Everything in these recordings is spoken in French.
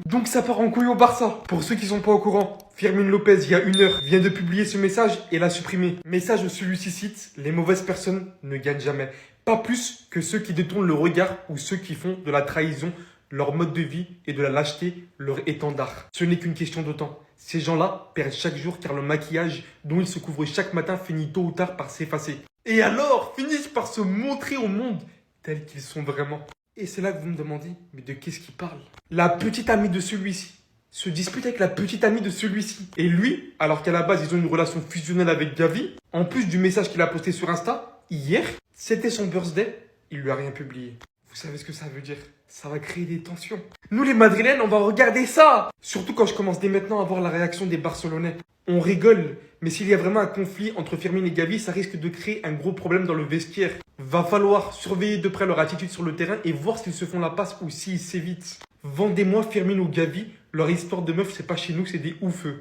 Donc ça part en couille au Barça. Pour ceux qui sont pas au courant, Fermín López, il y a 1 heure, vient de publier ce message et l'a supprimé. Message où celui-ci cite: les mauvaises personnes ne gagnent jamais. Pas plus que ceux qui détournent le regard ou ceux qui font de la trahison leur mode de vie et de la lâcheté leur étendard. Ce n'est qu'une question de temps. Ces gens-là perdent chaque jour car le maquillage dont ils se couvrent chaque matin finit tôt ou tard par s'effacer. Et alors finissent par se montrer au monde tels qu'ils sont vraiment. Et c'est là que vous me demandez, mais de qu'est-ce qu'il parle? La petite amie de celui-ci se dispute avec la petite amie de celui-ci. Et lui, alors qu'à la base ils ont une relation fusionnelle avec Gavi, en plus du message qu'il a posté sur Insta, hier, c'était son birthday, il lui a rien publié. Vous savez ce que ça veut dire? Ça va créer des tensions. Nous les Madrilènes, on va regarder ça. Surtout quand je commence dès maintenant à voir la réaction des Barcelonais. On rigole, mais s'il y a vraiment un conflit entre Fermín et Gavi, ça risque de créer un gros problème dans le vestiaire. Va falloir surveiller de près leur attitude sur le terrain et voir s'ils se font la passe ou s'ils s'évitent. Vendez-moi Fermín ou Gavi, leur histoire de meuf, c'est pas chez nous, c'est des oufeux.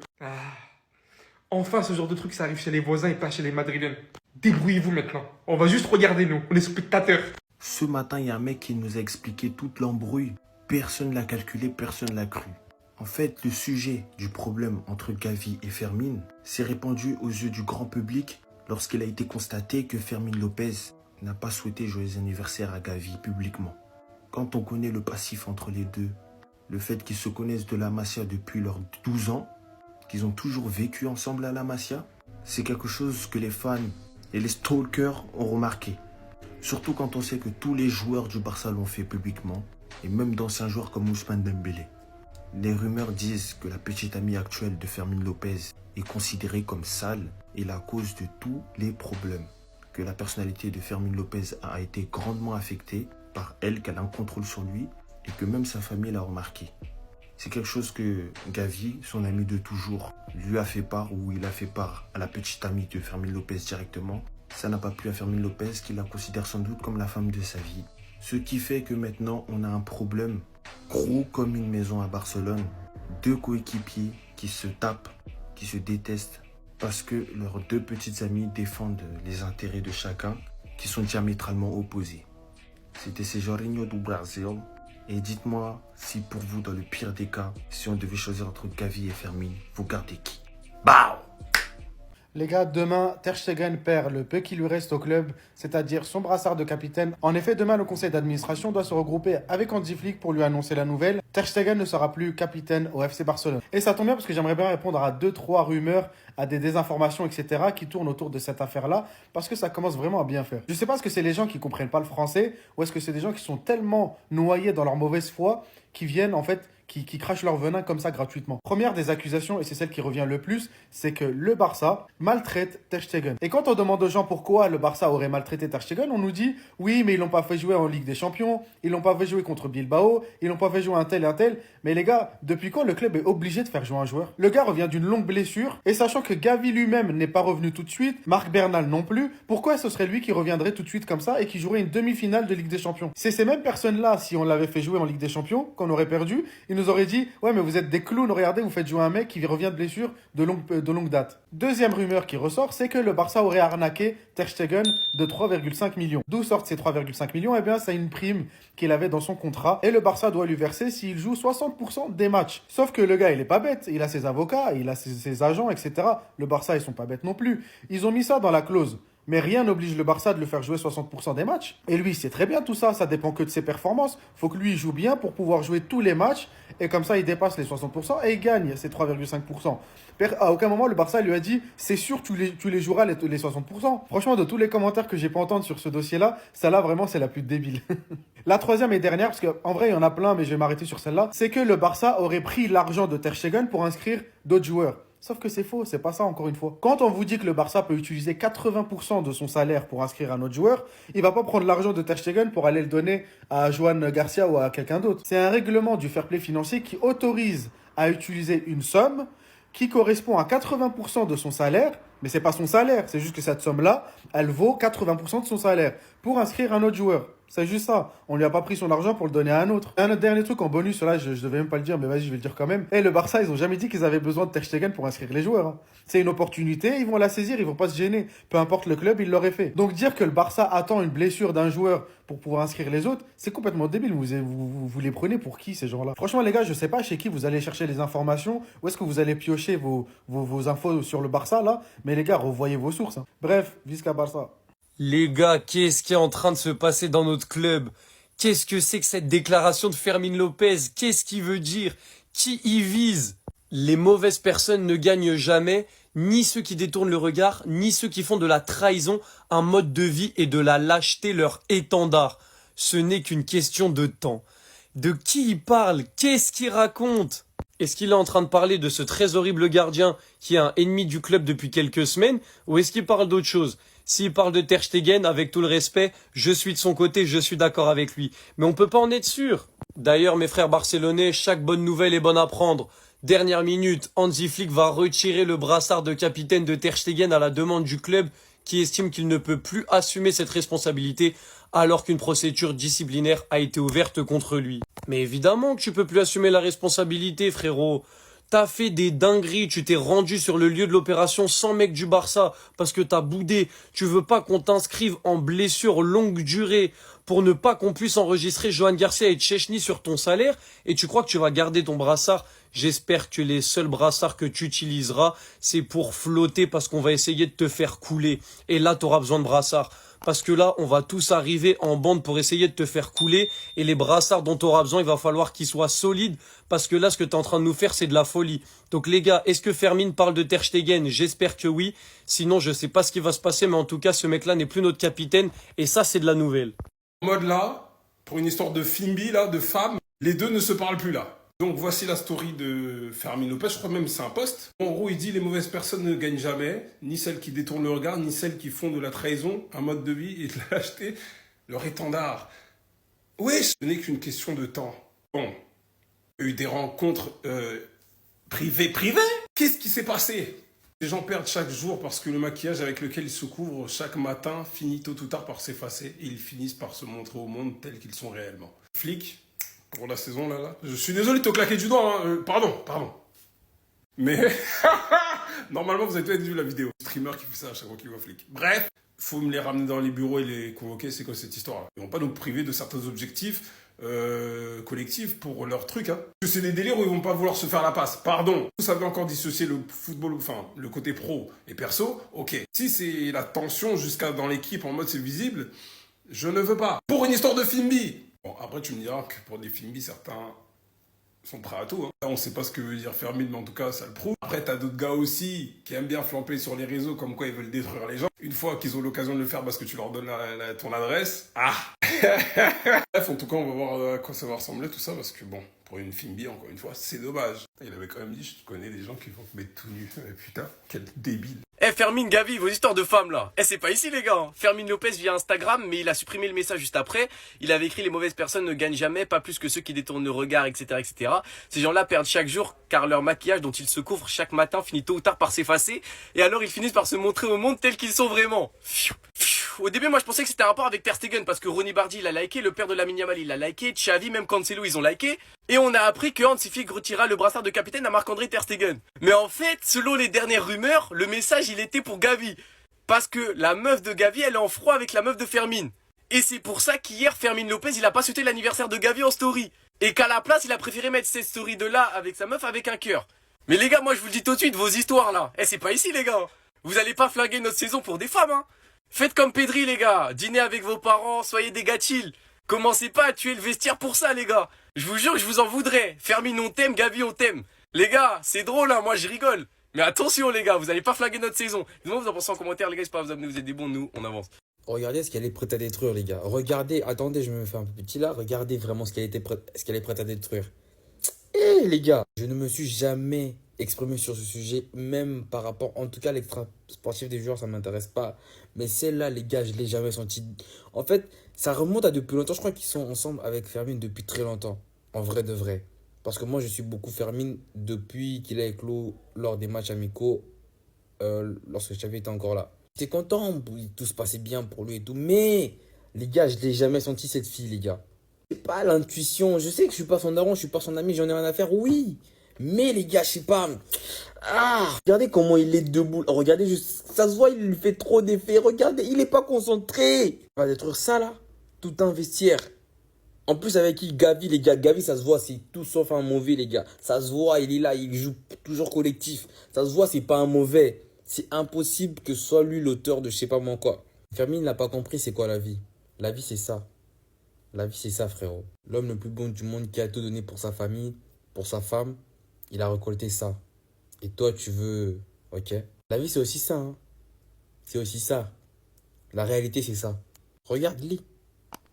Enfin, ce genre de truc, ça arrive chez les voisins et pas chez les Madrilènes. Débrouillez-vous maintenant. On va juste regarder nous, on est spectateurs. Ce matin, il y a un mec qui nous a expliqué toute l'embrouille. Personne ne l'a calculé, personne ne l'a cru. En fait, le sujet du problème entre Gavi et Fermín s'est répandu aux yeux du grand public lorsqu'il a été constaté que Fermín López n'a pas souhaité joyeux anniversaire à Gavi publiquement. Quand on connaît le passif entre les deux, le fait qu'ils se connaissent de la Masia depuis leurs 12 ans, qu'ils ont toujours vécu ensemble à la Masia, c'est quelque chose que les fans et les stalkers ont remarqué. Surtout quand on sait que tous les joueurs du Barça l'ont fait publiquement, et même d'anciens joueurs comme Ousmane Dembélé. Les rumeurs disent que la petite amie actuelle de Fermín López est considérée comme sale et la cause de tous les problèmes. Que la personnalité de Fermín López a été grandement affectée par elle, qu'elle a un contrôle sur lui et que même sa famille l'a remarqué. C'est quelque chose que Gavi, son ami de toujours, lui a fait part ou il a fait part à la petite amie de Fermín López directement. Ça n'a pas plu à Fermín López qui la considère sans doute comme la femme de sa vie. Ce qui fait que maintenant on a un problème gros comme une maison à Barcelone. 2 coéquipiers qui se tapent, qui se détestent parce que leurs 2 petites amies défendent les intérêts de chacun qui sont diamétralement opposés. C'était Jorginho du Brasil. Et dites-moi si pour vous, dans le pire des cas, si on devait choisir entre Gavi et Fermín, vous gardez qui? Bao! Les gars, demain, Ter Stegen perd le peu qui lui reste au club, c'est-à-dire son brassard de capitaine. En effet, demain, le conseil d'administration doit se regrouper avec Hansi Flick pour lui annoncer la nouvelle. Ter Stegen ne sera plus capitaine au FC Barcelone. Et ça tombe bien parce que j'aimerais bien répondre à 2-3 rumeurs, à des désinformations, etc. qui tournent autour de cette affaire-là, parce que ça commence vraiment à bien faire. Je sais pas est-ce que c'est les gens qui comprennent pas le français, ou est-ce que c'est des gens qui sont tellement noyés dans leur mauvaise foi, qui viennent en fait... Qui crachent leur venin comme ça gratuitement. Première des accusations, et c'est celle qui revient le plus, c'est que le Barça maltraite Ter Stegen. Et quand on demande aux gens pourquoi le Barça aurait maltraité Ter Stegen, on nous dit « Oui, mais ils l'ont pas fait jouer en Ligue des Champions, ils l'ont pas fait jouer contre Bilbao, ils l'ont pas fait jouer un tel et un tel. » Mais les gars, depuis quand le club est obligé de faire jouer un joueur? Le gars revient d'une longue blessure, et sachant que Gavi lui-même n'est pas revenu tout de suite, Marc Bernal non plus, pourquoi ce serait lui qui reviendrait tout de suite comme ça et qui jouerait une demi-finale de Ligue des Champions? C'est ces mêmes personnes-là, si on l'avait fait jouer en Ligue des Champions, qu'on aurait perdu, ils nous auraient dit « Ouais, mais vous êtes des clowns, regardez, vous faites jouer un mec qui revient de blessure de longue date. » Deuxième rumeur qui ressort, c'est que le Barça aurait arnaqué Ter Stegen de 3,5 millions. D'où sortent ces 3,5 millions? Eh bien, c'est une prime qu'il avait dans son contrat et le Barça doit lui verser s'il joue 60% des matchs. Sauf que le gars, il est pas bête, il a ses avocats, il a ses agents, etc. Le Barça, ils sont pas bêtes non plus. Ils ont mis ça dans la clause. Mais rien n'oblige le Barça de le faire jouer 60% des matchs. Et lui, c'est très bien tout ça, ça dépend que de ses performances. Faut que lui, il joue bien pour pouvoir jouer tous les matchs. Et comme ça, il dépasse les 60% et il gagne ces 3,5%. À aucun moment, le Barça lui a dit « C'est sûr, tu les joueras les 60%. » Franchement, de tous les commentaires que j'ai pu entendre sur ce dossier-là, celle-là, vraiment, c'est la plus débile. La troisième et dernière, parce qu'en vrai, il y en a plein, mais je vais m'arrêter sur celle-là, c'est que le Barça aurait pris l'argent de Ter Stegen pour inscrire d'autres joueurs. Sauf que c'est faux, c'est pas ça encore une fois. Quand on vous dit que le Barça peut utiliser 80% de son salaire pour inscrire un autre joueur, il va pas prendre l'argent de Ter Stegen pour aller le donner à Joan Garcia ou à quelqu'un d'autre. C'est un règlement du fair play financier qui autorise à utiliser une somme qui correspond à 80% de son salaire, mais c'est pas son salaire, c'est juste que cette somme-là, elle vaut 80% de son salaire pour inscrire un autre joueur. C'est juste ça. On lui a pas pris son argent pour le donner à un autre. Et un autre dernier truc en bonus, là, je devais même pas le dire, mais vas-y, je vais le dire quand même. Et le Barça, ils ont jamais dit qu'ils avaient besoin de Ter Stegen pour inscrire les joueurs, hein. C'est une opportunité, ils vont la saisir, ils vont pas se gêner. Peu importe le club, ils l'auraient fait. Donc dire que le Barça attend une blessure d'un joueur pour pouvoir inscrire les autres, c'est complètement débile. Vous les prenez pour qui, ces gens-là? Franchement, les gars, je sais pas chez qui vous allez chercher les informations, où est-ce que vous allez piocher vos infos sur le Barça, là. Mais les gars, revoyez vos sources, hein. Bref, Visca Barça. Les gars, qu'est-ce qui est en train de se passer dans notre club? Qu'est-ce que c'est que cette déclaration de Fermín Lopez? Qu'est-ce qu'il veut dire? Qui y vise? Les mauvaises personnes ne gagnent jamais, ni ceux qui détournent le regard, ni ceux qui font de la trahison un mode de vie et de la lâcheté leur étendard. Ce n'est qu'une question de temps. De qui il parle? Qu'est-ce qu'il raconte? Est-ce qu'il est en train de parler de ce très horrible gardien qui est un ennemi du club depuis quelques semaines, ou est-ce qu'il parle d'autre chose? S'il parle de Ter Stegen, avec tout le respect, je suis de son côté, je suis d'accord avec lui. Mais on peut pas en être sûr. D'ailleurs, mes frères barcelonais, chaque bonne nouvelle est bonne à prendre. Dernière minute, Hansi Flick va retirer le brassard de capitaine de Ter Stegen à la demande du club qui estime qu'il ne peut plus assumer cette responsabilité alors qu'une procédure disciplinaire a été ouverte contre lui. Mais évidemment que tu peux plus assumer la responsabilité, frérot. T'as fait des dingueries, tu t'es rendu sur le lieu de l'opération sans mec du Barça parce que t'as boudé. Tu veux pas qu'on t'inscrive en blessure longue durée pour ne pas qu'on puisse enregistrer Johan Garcia et Chechny sur ton salaire et tu crois que tu vas garder ton brassard. J'espère que les seuls brassards que tu utiliseras, c'est pour flotter parce qu'on va essayer de te faire couler. Et là, t'auras besoin de brassards. Parce que là, on va tous arriver en bande pour essayer de te faire couler. Et les brassards dont tu auras besoin, il va falloir qu'ils soient solides. Parce que là, ce que tu es en train de nous faire, c'est de la folie. Donc les gars, est-ce que Fermín parle de Ter Stegen? J'espère que oui. Sinon, je sais pas ce qui va se passer. Mais en tout cas, ce mec-là n'est plus notre capitaine. Et ça, c'est de la nouvelle. En mode là, pour une histoire de Fimbi, là, de femme, les deux ne se parlent plus là. Donc voici la story de Fermín Lopez, je crois même que c'est un post. En gros, il dit les mauvaises personnes ne gagnent jamais, ni celles qui détournent le regard, ni celles qui font de la trahison, un mode de vie et de la lâcheté, leur étendard. Oui, ce n'est qu'une question de temps. Bon, il y a eu des rencontres privées. Qu'est-ce qui s'est passé? Les gens perdent chaque jour parce que le maquillage avec lequel ils se couvrent chaque matin finit tôt ou tard par s'effacer et ils finissent par se montrer au monde tels qu'ils sont réellement. Flic, pour la saison là. Je suis désolé de te claquer du doigt, hein. Pardon. Mais normalement vous avez peut-être vu la vidéo. Le streamer qui fait ça à chaque fois qu'il voit Flic. Bref, faut me les ramener dans les bureaux et les convoquer, c'est quoi cette histoire-là? Ils vont pas nous priver de certains objectifs collectifs pour leur truc, hein. C'est des délires où ils vont pas vouloir se faire la passe. Pardon. Vous savez encore dissocier le football, enfin le côté pro et perso, ok. Si c'est la tension jusqu'à dans l'équipe en mode c'est visible, je ne veux pas. Pour une histoire de Fimbi. Bon, après, tu me diras que pour des Fimbi, certains sont prêts à tout, hein. Là, on sait pas ce que veut dire Fermín, mais en tout cas, ça le prouve. Après, t'as d'autres gars aussi qui aiment bien flamper sur les réseaux, comme quoi ils veulent détruire les gens. Une fois qu'ils ont l'occasion de le faire parce que tu leur donnes ton adresse. Ah. Bref, en tout cas, on va voir à quoi ça va ressembler, tout ça, parce que bon, pour une Fimbi, encore une fois, c'est dommage. Il avait quand même dit, je connais des gens qui vont te mettre tout nu. Putain, quel débile. Fermín, Gavi, vos histoires de femmes là. C'est pas ici les gars. Fermín Lopez via Instagram, mais il a supprimé le message juste après. Il avait écrit les mauvaises personnes ne gagnent jamais, pas plus que ceux qui détournent le regard, etc. Ces gens-là perdent chaque jour car leur maquillage dont ils se couvrent chaque matin finit tôt ou tard par s'effacer. Et alors ils finissent par se montrer au monde tels qu'ils sont vraiment. Au début, moi je pensais que c'était un rapport avec Ter Stegen parce que Ronny Bardi il a liké, le père de Lamine Yamal il a liké, Xavi, même Cancelo ils ont liké. Et on a appris que Hansi Flick retira le brassard de capitaine à Marc-André Ter Stegen. Mais en fait, selon les dernières rumeurs, le message il était pour Gavi. Parce que la meuf de Gavi elle est en froid avec la meuf de Fermín. Et c'est pour ça qu'hier Fermín Lopez il a pas souhaité l'anniversaire de Gavi en story. Et qu'à la place il a préféré mettre cette story de là avec sa meuf avec un cœur. Mais les gars, moi je vous le dis tout de suite, vos histoires là, c'est pas ici les gars. Vous allez pas flinguer notre saison pour des femmes, hein. Faites comme Pedri les gars, dînez avec vos parents, soyez des gars chill. Commencez pas à tuer le vestiaire pour ça les gars. Je vous jure que je vous en voudrais. Fermín on t'aime, Gavi on t'aime. Les gars, c'est drôle hein, moi je rigole. Mais attention les gars, vous allez pas flinguer notre saison. Dites-moi vous en pensez en commentaire les gars, c'est pas vous abonner, vous êtes des bons, nous on avance. Regardez ce qu'elle est prête à détruire, les gars. Regardez, attendez, je me fais un peu petit là. Regardez vraiment ce qu'elle est prête à détruire. Eh les gars, je ne me suis jamais exprimé sur ce sujet, même par rapport, en tout cas, à l'extra sportif des joueurs, ça ne m'intéresse pas. Mais celle-là, les gars, je ne l'ai jamais senti. En fait, ça remonte à depuis longtemps. Je crois qu'ils sont ensemble avec Fermín depuis très longtemps. En vrai de vrai. Parce que moi, je suis beaucoup Fermín depuis qu'il a éclos lors des matchs amicaux, lorsque Xavi était encore là. J'étais content, tout se passait bien pour lui et tout. Mais Les gars, je l'ai jamais senti cette fille, les gars. C'est pas l'intuition. Je sais que je suis pas son daron, je suis pas son ami, j'en ai rien à faire, oui. Mais les gars, je sais pas. Regardez comment il est debout. Regardez juste, ça se voit, il lui fait trop d'effets. Regardez, il est pas concentré. On va détruire ça là. Tout un vestiaire. En plus avec qui Gavi, les gars. Gavi, ça se voit, c'est tout sauf un mauvais, les gars. Ça se voit, il est là, il joue toujours collectif. Ça se voit, c'est pas un mauvais. C'est impossible que ce soit lui l'auteur de je sais pas moi quoi. Fermine n'a pas compris c'est quoi la vie. La vie, c'est ça. La vie, c'est ça, frérot. L'homme le plus bon du monde qui a tout donné pour sa famille, pour sa femme, il a récolté ça. Et toi, tu veux... Ok. La vie, c'est aussi ça. Hein. C'est aussi ça. La réalité, c'est ça. Regarde-les.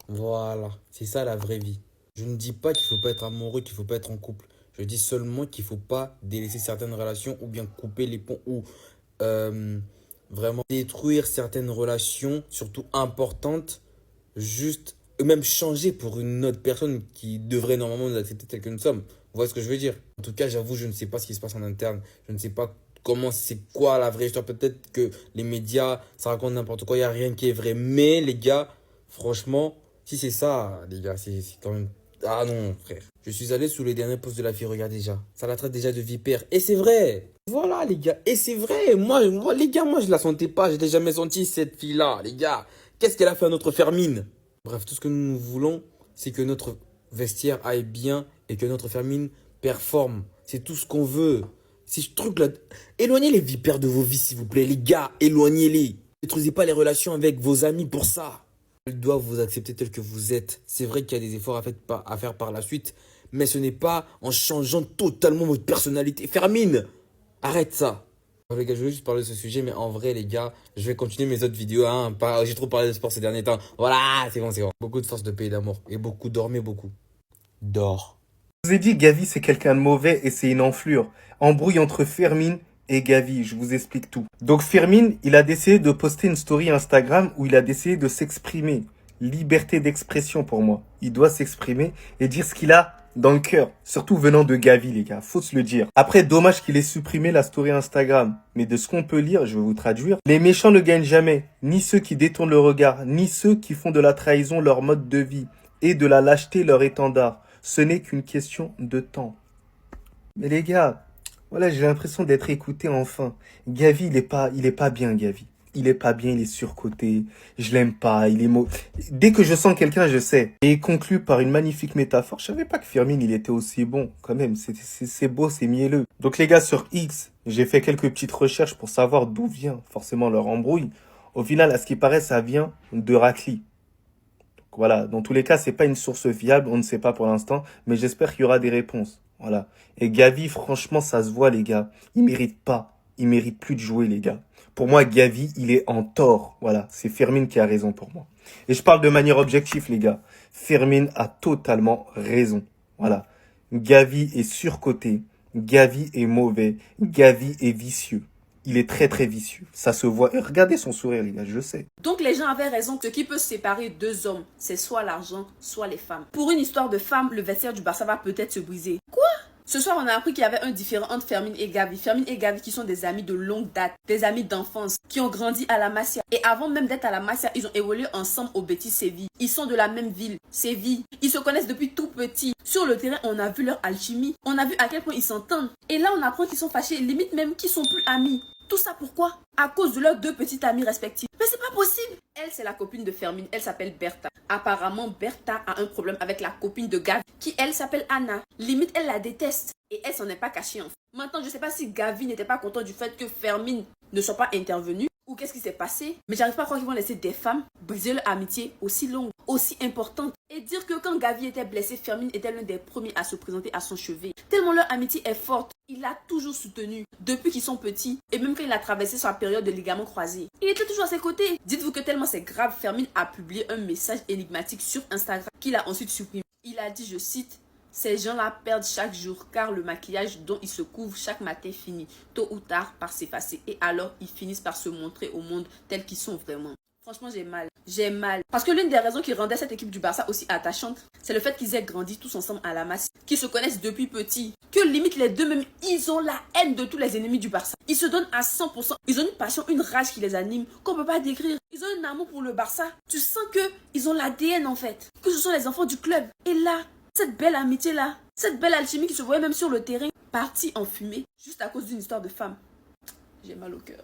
Voilà. C'est ça, la vraie vie. Je ne dis pas qu'il ne faut pas être amoureux, qu'il ne faut pas être en couple. Je dis seulement qu'il ne faut pas délaisser certaines relations ou bien couper les ponts ou vraiment détruire certaines relations, surtout importantes, juste... même changer pour une autre personne qui devrait normalement nous accepter tel que nous sommes. Vous voyez ce que je veux dire? En tout cas, j'avoue, je ne sais pas ce qui se passe en interne. Je ne sais pas comment, c'est quoi la vraie histoire. Peut-être que les médias, ça raconte n'importe quoi. Il n'y a rien qui est vrai. Mais les gars, franchement, si c'est ça, les gars, c'est quand même... Ah non, frère. Je suis allé sous les derniers posts de la fille. Regarde déjà. Ça la traite déjà de vipère. Et c'est vrai. Voilà, les gars. Et c'est vrai. Moi, les gars, moi, je la sentais pas. Je l'ai jamais senti, cette fille-là, les gars. Qu'est-ce qu'elle a fait à notre Fermine? Bref, tout ce que nous voulons, c'est que notre vestiaire aille bien et que notre famille performe. C'est tout ce qu'on veut. Ces trucs-là, éloignez les vipères de vos vies, s'il vous plaît. Les gars, éloignez-les. Ne détruisez pas les relations avec vos amis pour ça. Ils doivent vous accepter tel que vous êtes. C'est vrai qu'il y a des efforts à faire par la suite, mais ce n'est pas en changeant totalement votre personnalité. Fermine, arrête ça. Les gars, je voulais juste parler de ce sujet, mais en vrai, les gars, je vais continuer mes autres vidéos. Hein, j'ai trop parlé de sport ces derniers temps. Voilà, c'est bon, c'est bon. Beaucoup de force, de paix et d'amour. Et beaucoup, dormez beaucoup. Dors. Je vous ai dit, Gavi, c'est quelqu'un de mauvais et c'est une enflure. Embrouille entre Fermine et Gavi, je vous explique tout. Donc Fermine, il a décidé de poster une story Instagram où il a décidé de s'exprimer. Liberté d'expression pour moi. Il doit s'exprimer et dire ce qu'il a dans le cœur, surtout venant de Gavi, les gars, faut se le dire. Après, dommage qu'il ait supprimé la story Instagram, mais de ce qu'on peut lire, je vais vous traduire. Les méchants ne gagnent jamais, ni ceux qui détournent le regard, ni ceux qui font de la trahison leur mode de vie, et de la lâcheté leur étendard. Ce n'est qu'une question de temps. Mais les gars, voilà, j'ai l'impression d'être écouté enfin. Gavi, il est pas bien, Gavi. Il est pas bien, il est surcoté, je l'aime pas, il est Dès que je sens quelqu'un, je sais. Et conclu par une magnifique métaphore, je savais pas que Fermine, il était aussi bon, quand même, c'est beau, c'est mielleux. Donc les gars, sur X, j'ai fait quelques petites recherches pour savoir d'où vient forcément leur embrouille. Au final, à ce qui paraît, ça vient de Racli. Donc voilà, dans tous les cas, c'est pas une source fiable, on ne sait pas pour l'instant, mais j'espère qu'il y aura des réponses. Voilà. Et Gavi, franchement, ça se voit, les gars. Il mérite pas. Il mérite plus de jouer, les gars. Pour moi, Gavi, il est en tort. Voilà, c'est Fermine qui a raison pour moi. Et je parle de manière objective, les gars. Fermine a totalement raison. Voilà. Gavi est surcoté. Gavi est mauvais. Gavi est vicieux. Il est très très vicieux. Ça se voit. Et regardez son sourire, les gars, je sais. Donc les gens avaient raison. Ce qui peut séparer deux hommes, c'est soit l'argent, soit les femmes. Pour une histoire de femme, le vestiaire du Barça va peut-être se briser. Quoi? Ce soir, on a appris qu'il y avait un différend entre Fermine et Gavi. Fermine et Gavi qui sont des amis de longue date, des amis d'enfance, qui ont grandi à la Masia. Et avant même d'être à la Masia, ils ont évolué ensemble au Betis Séville. Ils sont de la même ville, Séville. Ils se connaissent depuis tout petit. Sur le terrain, on a vu leur alchimie. On a vu à quel point ils s'entendent. Et là, on apprend qu'ils sont fâchés, limite même qu'ils sont plus amis. Tout ça pourquoi? À cause de leurs deux petites amies respectives. Mais c'est pas possible. Elle, c'est la copine de Fermine. Elle s'appelle Bertha. Apparemment, Bertha a un problème avec la copine de Gavi, qui elle s'appelle Anna. Limite, elle la déteste. Et elle s'en est pas cachée en fait. Maintenant, je sais pas si Gavi n'était pas content du fait que Fermine ne soit pas intervenue ou qu'est-ce qui s'est passé. Mais j'arrive pas à croire qu'ils vont laisser des femmes briser leur amitié aussi longue, aussi importante. Et dire que quand Gavi était blessé, Fermine était l'un des premiers à se présenter à son chevet. Tellement leur amitié est forte. Il l'a toujours soutenu depuis qu'ils sont petits et même quand il a traversé sa période de ligaments croisés. Il était toujours à ses côtés. Dites-vous que tellement c'est grave, Fermine a publié un message énigmatique sur Instagram qu'il a ensuite supprimé. Il a dit, je cite, « Ces gens-là perdent chaque jour car le maquillage dont ils se couvrent chaque matin finit tôt ou tard par s'effacer et alors ils finissent par se montrer au monde tels qu'ils sont vraiment. » Franchement, j'ai mal. J'ai mal. Parce que l'une des raisons qui rendait cette équipe du Barça aussi attachante, c'est le fait qu'ils aient grandi tous ensemble à la masse, qu'ils se connaissent depuis petits, que limite les deux même, ils ont la haine de tous les ennemis du Barça. Ils se donnent à 100%. Ils ont une passion, une rage qui les anime, qu'on peut pas décrire. Ils ont un amour pour le Barça. Tu sens que ils ont l'ADN en fait. Que ce sont les enfants du club. Et là, cette belle amitié-là, cette belle alchimie qui se voyait même sur le terrain, partie en fumée, juste à cause d'une histoire de femme. J'ai mal au cœur.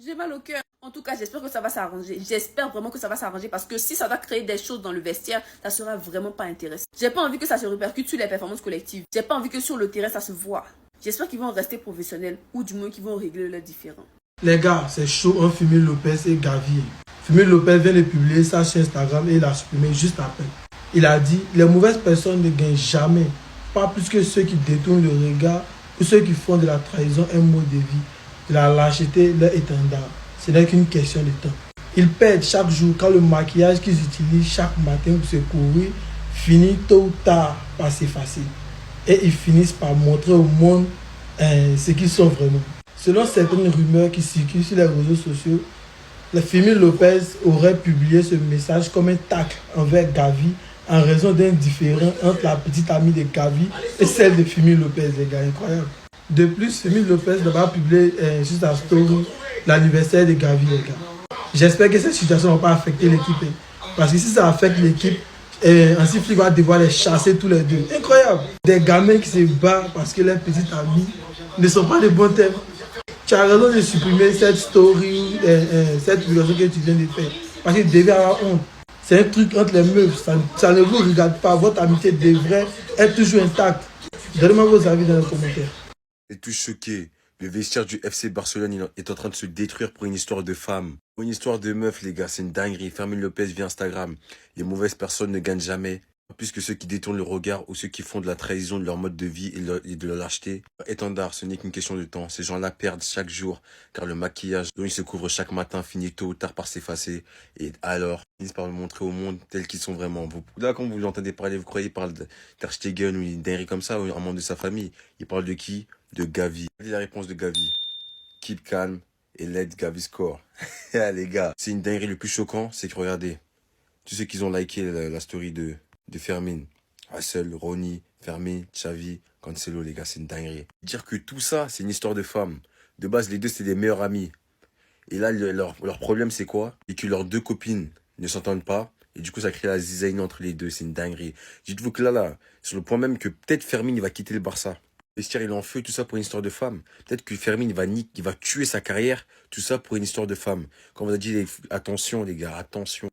J'ai mal au cœur. En tout cas, j'espère que ça va s'arranger. J'espère vraiment que ça va s'arranger parce que si ça va créer des choses dans le vestiaire, ça sera vraiment pas intéressant. J'ai pas envie que ça se répercute sur les performances collectives. J'ai pas envie que sur le terrain, ça se voit. J'espère qu'ils vont rester professionnels ou du moins qu'ils vont régler leurs différends. Les gars, c'est chaud, un Fermin Lopez et Gavi. Fermin Lopez vient de publier ça sur Instagram et il a supprimé juste après. Il a dit, les mauvaises personnes ne gagnent jamais, pas plus que ceux qui détournent le regard ou ceux qui font de la trahison un mode de vie, de la lâcheté leur étendard. Ce n'est qu'une question de temps. Ils perdent chaque jour quand le maquillage qu'ils utilisent chaque matin pour se couvrir finit tôt ou tard par s'effacer. Et ils finissent par montrer au monde ce qu'ils sont vraiment. Selon certaines rumeurs qui circulent sur les réseaux sociaux, le Fermin Lopez aurait publié ce message comme un tacle envers Gavi en raison d'un différend entre la petite amie de Gavi et celle de Fermin Lopez, les gars, incroyable. De plus, Fermin Lopez n'a publié sur sa story l'anniversaire de Gavi, les gars. J'espère que cette situation ne va pas affecter l'équipe. Parce que si ça affecte l'équipe, Hansi va devoir les chasser tous les deux. Incroyable. Des gamins qui se battent parce que leurs petites amies ne sont pas de bons termes. Tu as raison de supprimer cette story, cette publication que tu viens de faire. Parce qu'il devait avoir honte. C'est un truc entre les meufs. Ça ne vous regarde pas. Votre amitié devrait être toujours intacte. Donnez-moi vos avis dans les commentaires. Et tous choqués. Le vestiaire du FC Barcelone est en train de se détruire pour une histoire de femme. Pour une histoire de meuf, les gars, c'est une dinguerie. Fermin Lopez via Instagram. Les mauvaises personnes ne gagnent jamais. Pas plus que ceux qui détournent le regard ou ceux qui font de la trahison de leur mode de vie et de leur lâcheté. Étendard, ce n'est qu'une question de temps. Ces gens-là perdent chaque jour car le maquillage dont ils se couvrent chaque matin finit tôt ou tard par s'effacer. Et alors, ils finissent par le montrer au monde tels qu'ils sont vraiment. Là, quand vous l'entendez parler, vous croyez qu'il parle de Ter Stegen ou une dinguerie comme ça ou un membre de sa famille. Il parle de qui? De Gavi. La réponse de Gavi. Keep calm et let Gavi score. Les gars, c'est une dinguerie. Le plus choquant, c'est que regardez, tous ceux qui ont liké la story de Fermin, Hassel, Ronny, Fermin, Xavi, Cancelo, les gars, c'est une dinguerie. Dire que tout ça, c'est une histoire de femmes. De base, les deux, c'est des meilleurs amis. Et là, leur problème, c'est quoi? C'est que leurs deux copines ne s'entendent pas. Et du coup, ça crée la zizaine entre les deux. C'est une dinguerie. Dites-vous que là, sur le point même que peut-être Fermin, il va quitter le Barça. Le vestiaire, il est en feu, tout ça pour une histoire de femme. Peut-être que Fermin, il va tuer sa carrière, tout ça pour une histoire de femme. Comme on a dit, attention, les gars, attention.